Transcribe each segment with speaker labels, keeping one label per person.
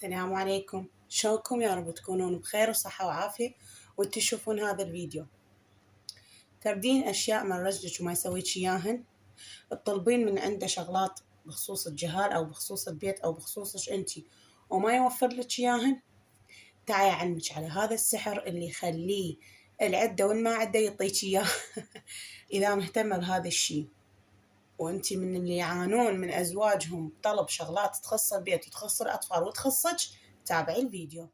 Speaker 1: السلام عليكم، شلونكم؟ يا رب تكونون بخير وصحة وعافية وتشوفون هذا الفيديو. تردين أشياء من رجلك وما يسويك إياهن، تطلبين من عنده شغلات بخصوص الجهال أو بخصوص البيت أو بخصوصك أنتي وما يوفر لك إياهن. تعالي أعلمك على هذا السحر اللي يخليه العدة والما عدة يعطيك إياه إذا مهتمة بهذا الشي وأنتي من اللي يعانون من أزواجهم بطلب شغلات تخص البيت وتخص الأطفال وتخصك. تابعي الفيديو.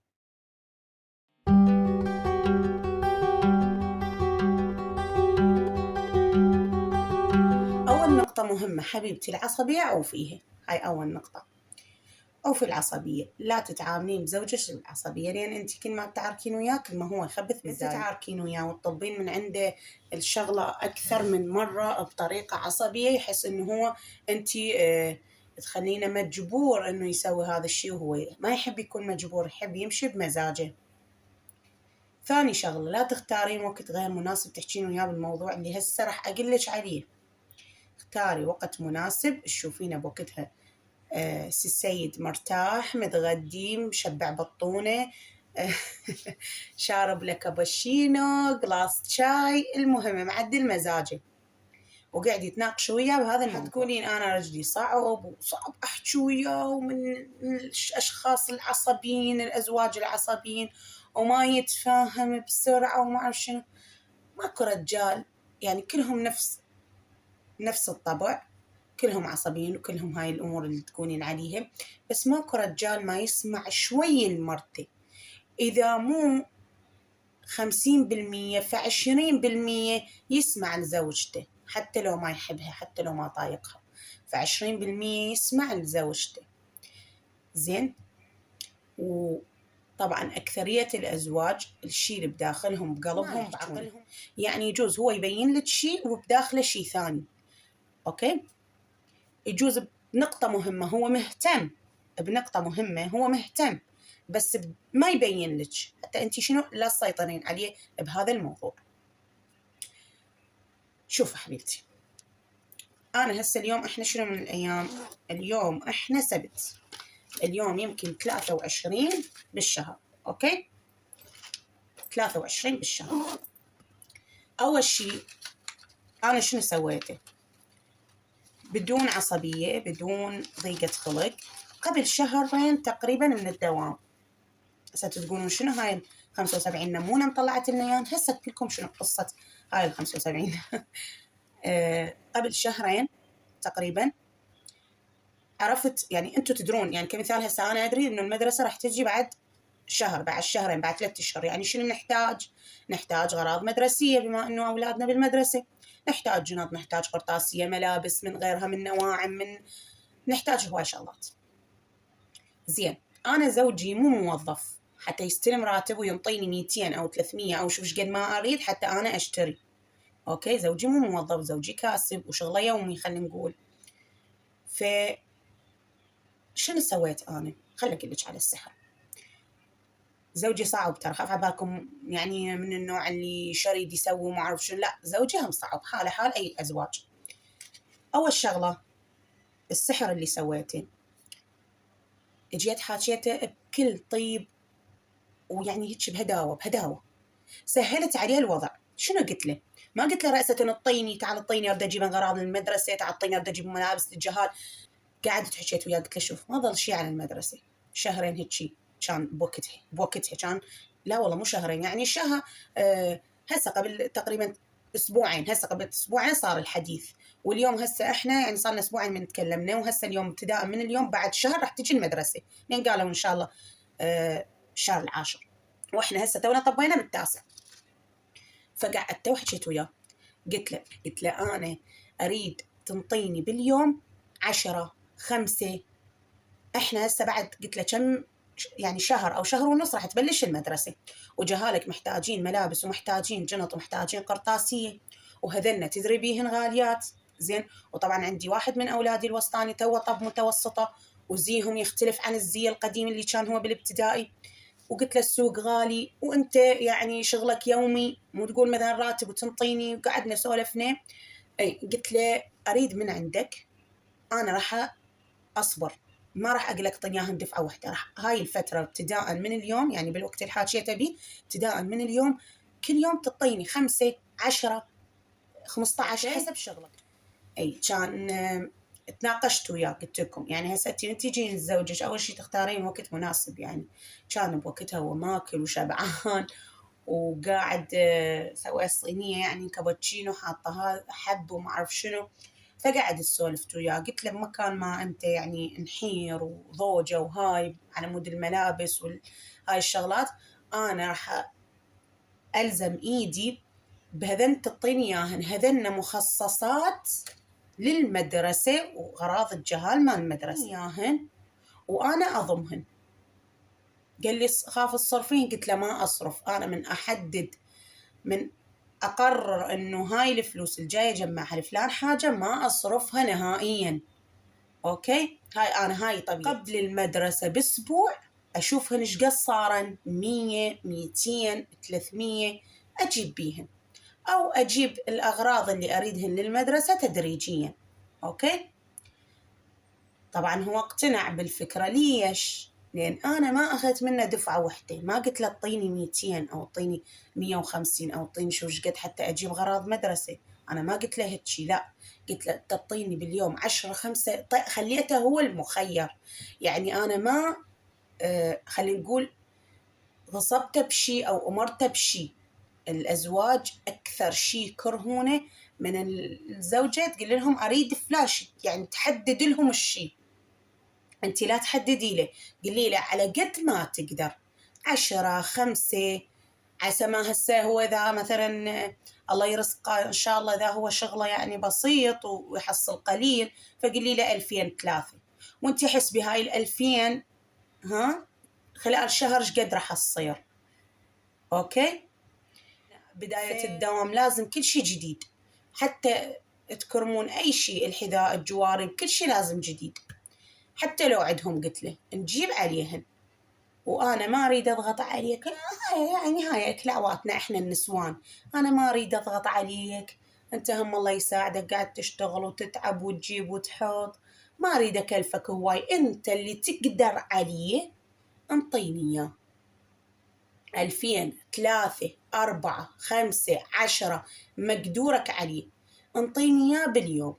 Speaker 1: أول نقطة مهمة حبيبتي، العصبية عوفيها. هاي أول نقطة، عوفي العصبية. لا تتعاملين بزوجك بالعصبية، لأن أنت كل ما تتعاركين وياه كل ما هو يخبث بالزايد. تتعاركين وياه وتطلبين من عنده الشغلة أكثر من مرة بطريقة عصبية، يحس إنه هو أنت تخلينه مجبور إنه يسوي هذا الشيء، وهو ما يحب يكون مجبور، يحب يمشي بمزاجه. ثاني شغلة، لا تختارين وقت غير مناسب تحكين وياه بالموضوع اللي هسه راح أقلك عليه. اختاري وقت مناسب تشوفينه بوقتها السيد مرتاح متغدي مشبع بطونه شارب له كابتشينو قلاص شاي، المهم معدل مزاجه، وقاعد يتناقشوا وياه بهذا الموضوع. تقولين أنا رجلي صعب وصعب أحكي وياه ومن الأشخاص العصبيين، الأزواج العصبيين وما يتفاهم بسرعة وما أعرف شنو. ماكو رجال يعني كلهم نفس الطبع، كلهم عصبيين وكلهم هاي الأمور اللي تكونين عليها، بس ماكو رجال ما يسمع شوي لمرته. إذا مو 50% ف20% يسمع لزوجته، حتى لو ما يحبها، حتى لو ما طايقها، ف20% يسمع لزوجته. زين. وطبعا أكثرية الأزواج الشي اللي بداخلهم بقلبهم بعقلهم، يعني يجوز هو يبين لك شي وبداخله شي ثاني. أوكي، يجوز بنقطة مهمة هو مهتم، بنقطة مهمة هو مهتم بس ما يبين لك، حتى أنت شنو لا تسيطرين عليه بهذا الموضوع. شوف حبيبتي، أنا هسه اليوم إحنا شنو من الأيام؟ اليوم إحنا سبت، اليوم يمكن 23 بالشهر. أوكي، 23 بالشهر. أول شيء أنا شنو سويته بدون عصبية بدون ضيقة خلق؟ قبل شهرين تقريبا من الدوام، هسه تقولون شنو هاي 75 نمونة مطلعت لنا اياها؟ هسه اقول لكم شنو قصة هاي 75 قبل شهرين تقريبا عرفت، يعني انتم تدرون، يعني كمثال هسه انا ادري انه المدرسة راح تجي بعد شهر، بعد شهرين، بعد 3 اشهر. يعني شنو نحتاج اغراض مدرسية، بما انه اولادنا بالمدرسة، نحتاج جنط، نحتاج قرطاسية، ملابس، من غيرها من نواعم، نحتاج هواي شغلات. زين، انا زوجي مو موظف حتى يستلم راتب وينطيني 200 أو 300 أو شوف ايش قد ما أريد حتى أنا أشتري. أوكي، زوجي مو موظف، زوجي كاسب وشغله يومي خلينا نقول. شنو سويت أنا؟ خلي أقول لك على السحر. زوجي صعب ترى، خاف عبالكم يعني من النوع اللي شريد يسوي وما أعرف شنو، لا، زوجي هم صعب، حاله حال أي أزواج. أول شغلة السحر اللي سويته، جيت حاكيته بكل طيب ويعني هيك بهداوة سهلت عليه الوضع. شنو قلت له؟ ما قلت له رأسة انطيني، تعال اعطيني اريد اجيب اغراض للمدرسه، تعال اعطيني اريد اجيب ملابس للجهال. قعدت حكيت وياه قلت له شوف، ما ظل شيء على المدرسه، شهرين هيك كان بوقتها كان، لا والله مو شهرين، يعني شهر هسه قبل تقريبا اسبوعين، هسه قبل اسبوعين صار الحديث، واليوم هسه احنا يعني صار لنا اسبوعين من تكلمنا، وهسه اليوم ابتداء من اليوم بعد شهر راح تجي المدرسه، لين قالوا ان شاء الله الشهر العاشر، واحنا هسه تونا طبينا بالتاسع. فقعدت وحكيت وياه، قلت له أنا أريد تنطيني باليوم 10 5. إحنا هسه بعد قلت له كم يعني شهر أو شهر ونص راح تبلش المدرسة، وجهالك محتاجين ملابس ومحتاجين جنط ومحتاجين قرطاسية، وهذلنا تدري بيهن غاليات. زين، وطبعا عندي واحد من أولادي الوسطاني توه طب متوسطة، وزيهم يختلف عن الزي القديم اللي كان هو بالابتدائي. وقلت له السوق غالي وانت يعني شغلك يومي، مو تقول مثلا راتب وتنطيني. وقعدنا سولفنا. اي قلت له اريد من عندك، انا راح اصبر ما راح أقول لك طنياهن دفعة واحدة، راح هاي الفترة ابتداء من اليوم، يعني بالوقت اللي حاكيته بيه ابتداء من اليوم كل يوم تعطيني 5 10 15 حسب شغلك. اي كان تناقشت وياه، قلت لكم يعني هسه تجين زوجك اول شيء تختارين وقت مناسب، يعني كان بوقتها هو ماكل وشبعان وقاعد سوى الصينيه يعني كابتشينو حاطه حب وما اعرف شنو، فقعد سولفت وياه قلت له مكان ما انت يعني نحير وضوجه وهاي على مود الملابس وهاي الشغلات، انا راح الزم ايدي بهذن تعطيني اياهن، هذن مخصصات للمدرسة وغراض الجهال مال المدرسة ياهن وأنا أضمهن. قال لي خاف تصرفين؟ قلت له ما أصرف، أنا من أقرر إنه هاي الفلوس الجاية أجمعها لفلان حاجة ما أصرفها نهائيا. أوكي، هاي طبيعي. قبل المدرسة بأسبوع أشوفهن إيش قد صارن، 100 200 300 أجيب بيهن، أو أجيب الأغراض اللي أريدهن للمدرسة تدريجيا. أوكي، طبعا هو اقتنع بالفكرة. ليش؟ لأن أنا ما أخذت منه دفعة واحدة، ما قلت له اعطيني 200 أو اعطيني 150 أو اعطيني شو قد حتى أجيب غراض مدرسة، أنا ما قلت له هيك، لا قلت له تعطيني باليوم 10 5. خليته هو المخير، يعني أنا ما خلينا نقول غصبته بشيء أو أمرته بشيء. الأزواج أكثر شيء يكرهونه من الزوجة تقول لهم أريد فلان شيء، يعني تحدد لهم الشيء، أنت لا تحددي له، قولي له على قد ما تقدر 10 5. عسى ما هسه هو إذا مثلا الله يرزقه إن شاء الله إذا هو شغله يعني بسيط ويحصل قليل، فقولي له 2000 3، وأنت حسبي هاي 2000 خلال شهر إيش قد راح تصير. أوكي، بداية الدوام لازم كل شيء جديد، حتى تكرمون أي شيء، الحذاء الجوارب كل شيء لازم جديد، حتى لو عندهم قلت له نجيب عليهن، وأنا ما أريد أضغط عليك، يعني هاي كلاواتنا إحنا النسوان، أنا ما أريد أضغط عليك، أنت هم الله يساعدك قاعد تشتغل وتتعب وتجيب وتحط، ما أريد أكلفك هواي، أنت اللي تقدر عليه انطيني إياه، 2000 3 4 5 10 مقدورك عليه انطيني إياه باليوم،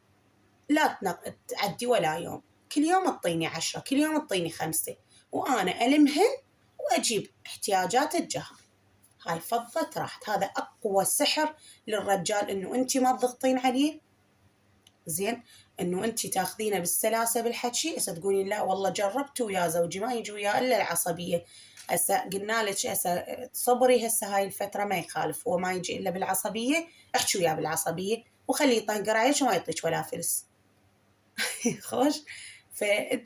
Speaker 1: لا تعدي ولا يوم، كل يوم اعطيني 10، كل يوم اعطيني 5، وأنا ألمهن وأجيب احتياجات الجهل. هاي فضت راحت. هذا أقوى سحر للرجال، إنه أنت ما تضغطين عليه، زين، إنه أنت تاخذينه بالسلاسة بالحكي، هسه تقولين لا والله جربت ويا زوجي ما يجي وياه إلا العصبية، هسه قلنا لك هسه صبري، هسه هاي الفترة ما يخالف، هو ما يجي إلا بالعصبية، احكي وياه بالعصبية وخليه يطنقر عليك وما يعطيك ولا فلس. خوش.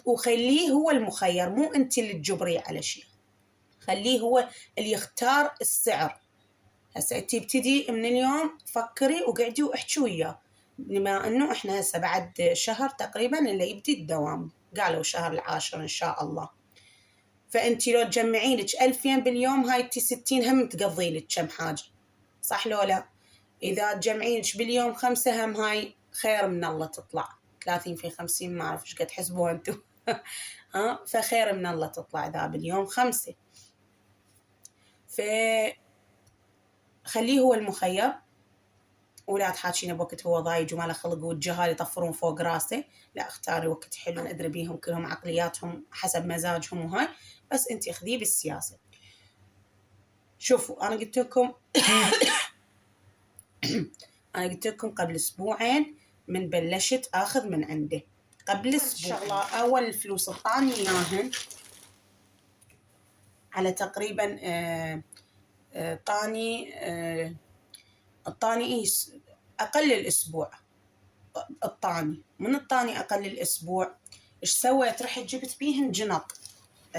Speaker 1: وخليه هو المخير، مو انت اللي تجبريه على شيء، خليه هو اللي يختار السعر. هسه انت ابتدي من اليوم فكري وقعدي واحكي وياه، بما انه احنا هسه بعد شهر تقريبا اللي يبدي الدوام، قالوا شهر العاشر ان شاء الله، فانت لو تجمعين لك 2000 باليوم هاي 60 هم تقضي لك كم حاجه، صح لو لا؟ اذا تجمعين لك باليوم 5 هم هاي خير من الله تطلع 30 في 50، ما أعرف إيش قد تحسبوها أنتم. فخير من الله تطلع ذا باليوم 5. فخليه هو المخير، ولا تحاكينه بوقت هو ضايج وما له خلق والجهال يطفرون فوق راسه، لا اختاري وقت حلو، أدري بيهم كلهم عقلياتهم حسب مزاجهم وهاي، بس أنت خذيه بالسياسة. شوفوا أنا قلت لكم أنا قلت لكم قبل أسبوعين من بلشت آخذ من عنده، قبل أسبوع شغلة أول الفلوس الطاني إياهن على تقريبا طاني الطاني أقل الأسبوع، الطاني من الطاني أقل الأسبوع. إيش سويت؟ رحت جبت بيهن جنط،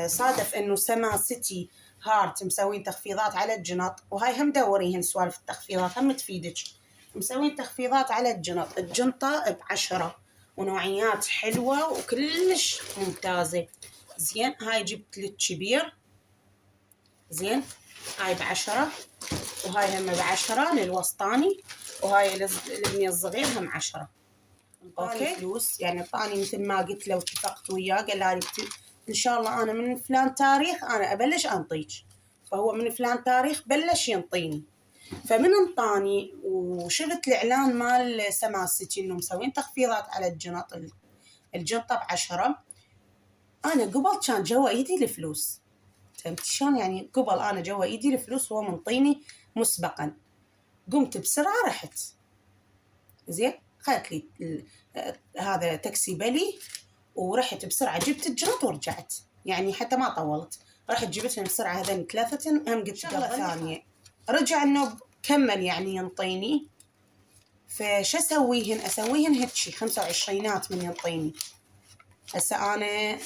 Speaker 1: صادف إنه سما سيتي هارت مسوين تخفيضات على الجنط، وهاي هم دوريهن سوالف التخفيضات هم تفيدك، مسوين تخفيضات على الجنط، الجنطة ب10 ونوعيات حلوة وكلش ممتازة. زين هاي جبت لك كبير، زين هاي ب10 وهاي هم ب10 للوسطاني، وهاي الابني الصغير هم 10. اوكي فلوس، يعني اعطاني مثل ما قلت له واتفقت وياه، قال لي ان شاء الله انا من فلان تاريخ انا ابلش انطيك، فهو من فلان تاريخ بلش ينطيني. فمن انطاني وشفت الاعلان مال سما سيتي انه مسوين تخفيضات على الجنطه ب10، انا قبل كان جوا ايدي الفلوس، فهمت شلون؟ يعني قبل انا جوا ايدي الفلوس وهو منطيني مسبقا. قمت بسرعه رحت، زين خذت لي هذا تاكسي بلي، ورحت بسرعه جبت الجنط ورجعت، يعني حتى ما طولت، رحت جبتهم بسرعه هذين ثلاثه. هم قلت شغله ثانيه، رجع انه كمل يعني ينطيني، فش اسويهن هيك 25 من ينطيني. هسه انا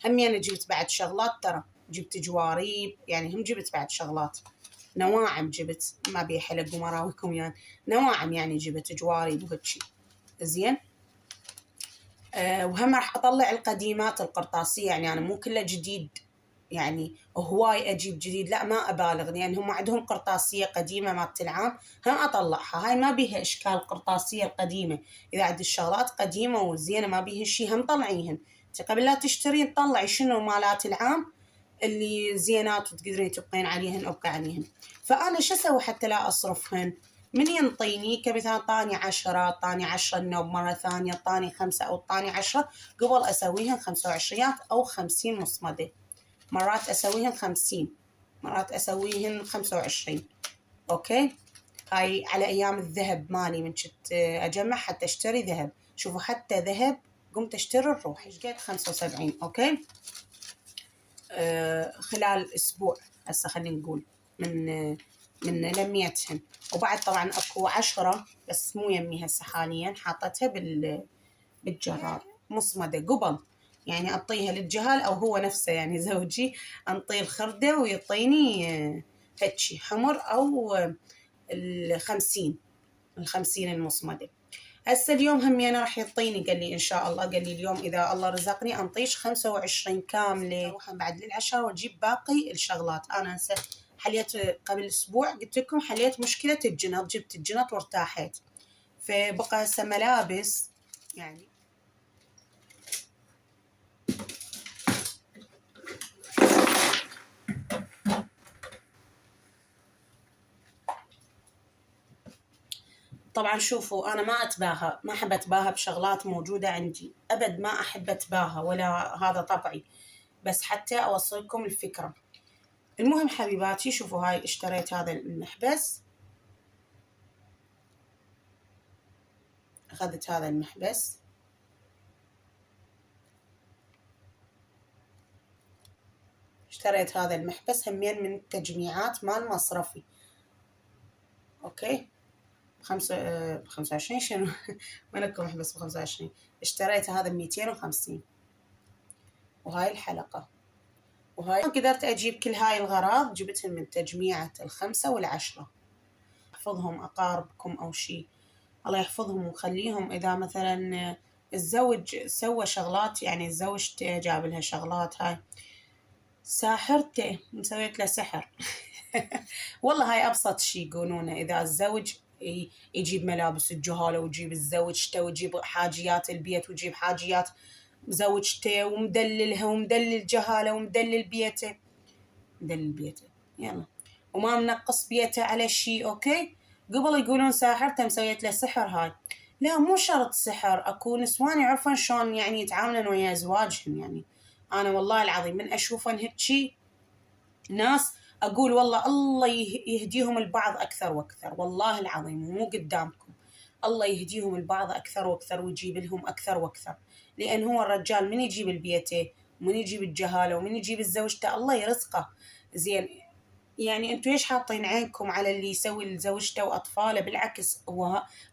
Speaker 1: همي انا جبت بعد شغلات، ترى جبت جواريب، يعني هم جبت بعد شغلات، نواعم جبت، ما بي حلق ومراويكم يعني، نواعم يعني جبت جواريب وهيك. زين وهم راح اطلع القديمات القرطاسيه، يعني انا مو كله جديد يعني هواي اجيب جديد، لا ما ابالغ، لان هم عندهم قرطاسيه قديمه مالت العام هم اطلعها، هاي ما بيها اشكال. قرطاسيه القديمه اذا عند الشغلات قديمه وزينه ما بيها شيء هم طلعيهن، قبل لا تشترين طلعي شنو مالات العام اللي زينات وتقدرين تبقين عليهن ابقى عليهن. فانا شو اسوي حتى لا اصرفهن؟ من ينطيني كمثال طاني 10، طاني 10 النوب، مرة ثانية طاني 5 أو طاني 10، قبل أسويهن 25 أو 50 مصمدة، مرات أسويهن 50، مرات أسويهن 25. أوكي، هاي على أيام الذهب مالي من كنت أجمع حتى أشتري ذهب. شوفوا حتى ذهب قمت أشتري الروح إيش قد 75. أوكي خلال أسبوع هسه خلينا نقول من لميتهن. وبعد طبعا اكو 10 بس مو يمي هسه حاليا، حاطتها بالجرار مصمده قبل، يعني اعطيها للجهال او هو نفسه يعني زوجي، انطيه الخرده ويعطيني هيجي حمر او ال50 المصمده. هسه اليوم همي انا راح يعطيني، قال لي ان شاء الله، قال لي اليوم اذا الله رزقني انطيش 25 كامله، اروح بعد للعشاء واجيب باقي الشغلات. انا هسه حليت قبل اسبوع قلت لكم حليت مشكله الجنط، جبت الجنط وارتاحت، فبقى هسه ملابس يعني. طبعا شوفوا انا ما اتباهى، ما احب اتباهى بشغلات موجوده عندي ابد، ما احب اتباهى ولا هذا طبعي، بس حتى اوصلكم الفكره. المهم حبيباتي شوفوا هاي اشتريت هذا المحبس، اخذت هذا المحبس اشتريت هذا المحبس همين من التجميعات مال مصرفي. اوكي 25 شنو وين اكو محبس ب25؟ اشتريت هذا 250، وهاي الحلقة، وهاي قدرت اجيب كل هاي الغراض جبتهم من تجميعة ال5 وال10. احفظهم اقاربكم او شي، الله يحفظهم ويخليهم. اذا مثلا الزوج سوى شغلات، يعني زوجته جاب لها شغلات، هاي ساحرته مسويت له سحر والله هاي أبسط شي يقولونه، إذا الزوج يجيب ملابس الجهالة ويجيب الزوجته ويجيب حاجيات البيت ويجيب حاجيات زوجته ومدللها ومدلل جهالة ومدلل بيته، مدلل بيته يلا، وما منقص بيته على شي. أوكي قبل يقولون ساحرته مسويت له سحر، هاي لا مو شرط سحر، أكو نسوان يعرفون شلون يعني يتعاملون ويا أزواجهم. يعني أنا والله العظيم من أشوفن هيك ناس أقول والله الله يهديهم البعض أكثر وأكثر، والله العظيم مو قدامكم، الله يهديهم البعض أكثر وأكثر ويجيب لهم أكثر وأكثر، لأن هو الرجال من يجيب البيته ومن يجيب الجهالة ومن يجيب الزوجته الله يرزقه. زين يعني انتوا ايش حاطين عينكم على اللي يسوي لزوجته واطفاله؟ بالعكس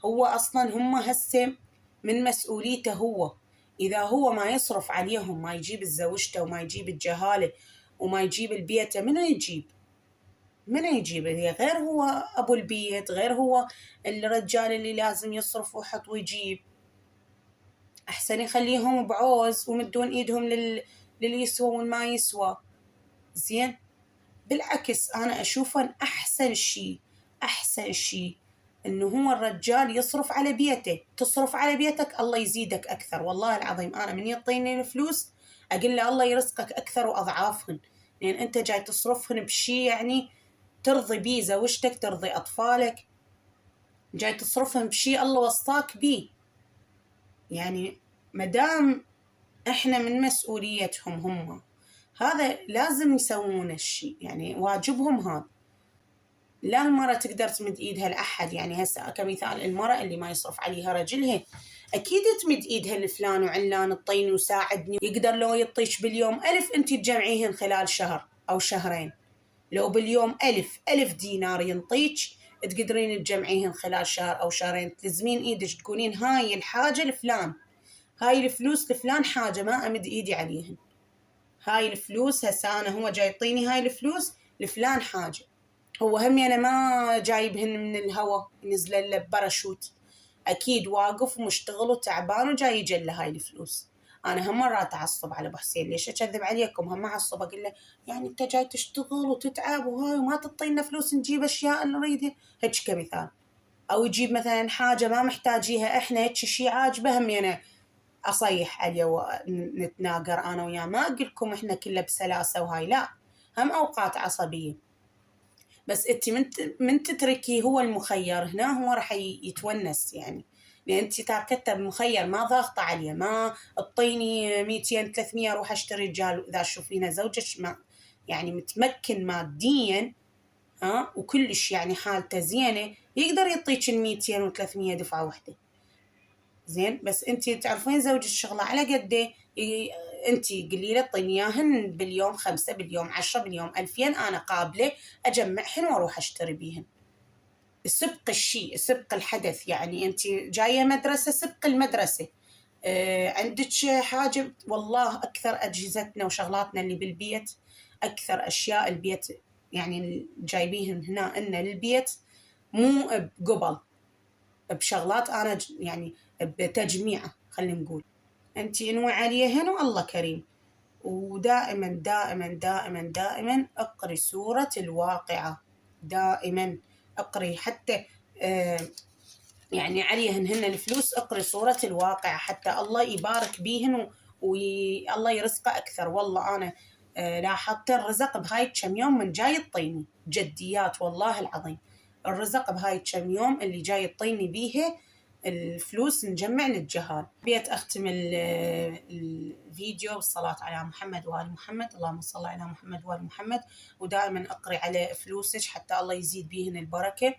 Speaker 1: هو اصلا هم هسه من مسؤوليته هو، اذا هو ما يصرف عليهم، ما يجيب زوجته وما يجيب الجهاله وما يجيب البيت، من يجيب هي غير هو ابو البيت، غير هو الرجال اللي لازم يصرف ويحط ويجيب. احسن يخليهم بعوز ومدون ايدهم للي يسوى والما يسوى. زين بالعكس انا اشوفه احسن شيء، احسن شيء إنه هو الرجال يصرف على بيته. تصرف على بيتك الله يزيدك أكثر. والله العظيم أنا من يعطيني الفلوس أقول له الله يرزقك أكثر وأضعافهن، لأن أنت جاي تصرفهن بشي يعني ترضي بيه زوجتك، ترضي أطفالك، جاي تصرفهم بشي الله وصاك بيه. يعني مدام إحنا من مسؤوليتهم هم، هذا لازم يسوون الشي، يعني واجبهم هذا. لا المرأة تقدر تمد إيدها لأحد، يعني هسه كمثال المرأة اللي ما يصرف عليها رجلها أكيد تمد إيدها لفلان وعلان اطيني وساعدني، يقدر لو يطيش باليوم 1000 أنت تجمعيهن خلال شهر أو شهرين. لو باليوم 1000 دينار ينطيك تقدرين تجمعيهن خلال شهر أو شهرين، تلزمين إيدك تقولين هاي الحاجة لفلان، هاي الفلوس لفلان حاجة ما أمد إيدي عليهن، هاي الفلوس هسه أنا هو جاي يعطيني هاي الفلوس لفلان حاجة. هو همي أنا ما جايبهن من الهوا نزل له بباراشوت، أكيد واقف ومشتغل وتعبان وجاي يجله هاي الفلوس. أنا هم مرات أعصب على أبو حسين، ليش أكذب عليكم، هم أعصب أقول له يعني أنت جاي تشتغل وتتعب وهاي وما تعطينا فلوس نجيب أشياء نريدها، هيك كمثال. أو يجيب مثلا حاجة ما محتاجيها إحنا، هيك شي عاجبه همي أنا أصيح عليه ونتناقر أنا وياه. ما أقول لكم إحنا كله بسلاسة وهاي، لا، هم أوقات عصبية، بس انت من تتركي هو المخير هنا هو راح يتونس. يعني لان انت تاكدت بمخير ما ضاغطه عليه، ما اعطيني 200 300 اروح اشتري رجال. اذا تشوفينه زوجك ما يعني متمكن ماديا وكلش يعني حالته زينه، يقدر يعطيك ال 200 و300 دفعه واحده زين. بس انت تعرفين زوجك شغله على قده، انت قولي له اعطيني اياهن باليوم 5 باليوم 10 باليوم 2000، انا قابله اجمعهن واروح اشتري بيهن. سبق الشيء سبق الحدث، يعني انت جايه مدرسه سبق المدرسه. عندك حاجه، والله اكثر اجهزتنا وشغلاتنا اللي بالبيت، اكثر اشياء البيت يعني جايبيهن هنا إن للبيت، مو بقبل بشغلات انا يعني بتجميعه خلينا نقول. انت انوي عليهن والله كريم. ودائما دائما دائما دائما اقري سورة الواقعة، دائما اقري حتى يعني عليهن هن الفلوس، اقري سورة الواقعة حتى الله يبارك بيهن والله يرزقه اكثر. والله انا لاحظت الرزق بهاي كم يوم من جاي يطيني جديات، والله العظيم الرزق بهاي كم يوم اللي جاي يطيني بيها الفلوس نجمع للجهال. بيت أختم الفيديو بالصلاة على محمد وآل محمد، اللهم صل على محمد وآل محمد. ودائما أقري على فلوسك حتى الله يزيد بيهن البركة.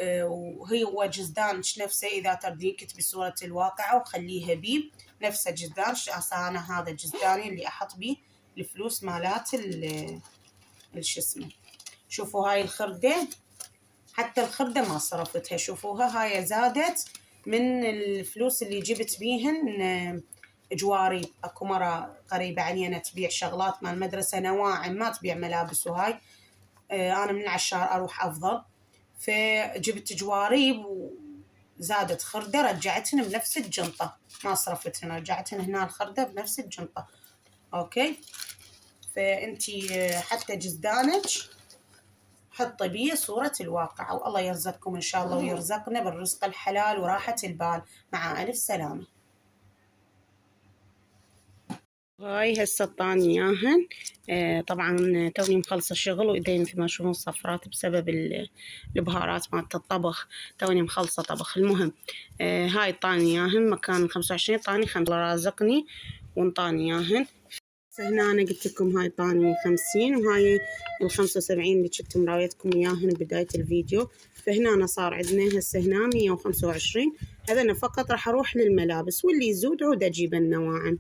Speaker 1: وهو جزدانك نفسه إذا تردين كتبي سورة الواقعة وخليها بيه نفسه جزدانك. أنا هذا جزداني اللي أحط بيه الفلوس مالات شو اسمه. شوفوا هاي الخردة، حتى الخردة ما صرفتها، شوفوها هاي زادت من الفلوس اللي جبت بيهن جواري. اكو مرة قريبة علينا تبيع شغلات مال مدرسة، نواعم ما تبيع ملابس وهاي. انا من العشار اروح افضل، فجبت جواريب وزادت خردة رجعتهن بنفس الجنطة، ما صرفتهن رجعتهن هنا الخردة بنفس الجنطة. اوكي، فانتي حتى جزدانك حطي بيه صورة الواقعة، والله يرزقكم إن شاء الله ويرزقنا بالرزق الحلال وراحة البال. مع ألف سلامة. هاي هسه طاني إياهن. طبعا توني مخلصة شغل وإيدي مثل ما تشوفون صفرات بسبب البهارات مالت الطبخ، توني مخلصة طبخ. المهم هاي طاني إياهن مكان 25 طاني 5، الله رازقني وانطاني إياهن. هنا أنا قلت لكم هاي طاني 50 وهاي 75 اللي كنت مراويتكم إياهن بداية الفيديو. فهنا أنا صار عندنا هسه هنا 125. هذا أنا فقط راح أروح للملابس، واللي يزود عود أجيب النواعم.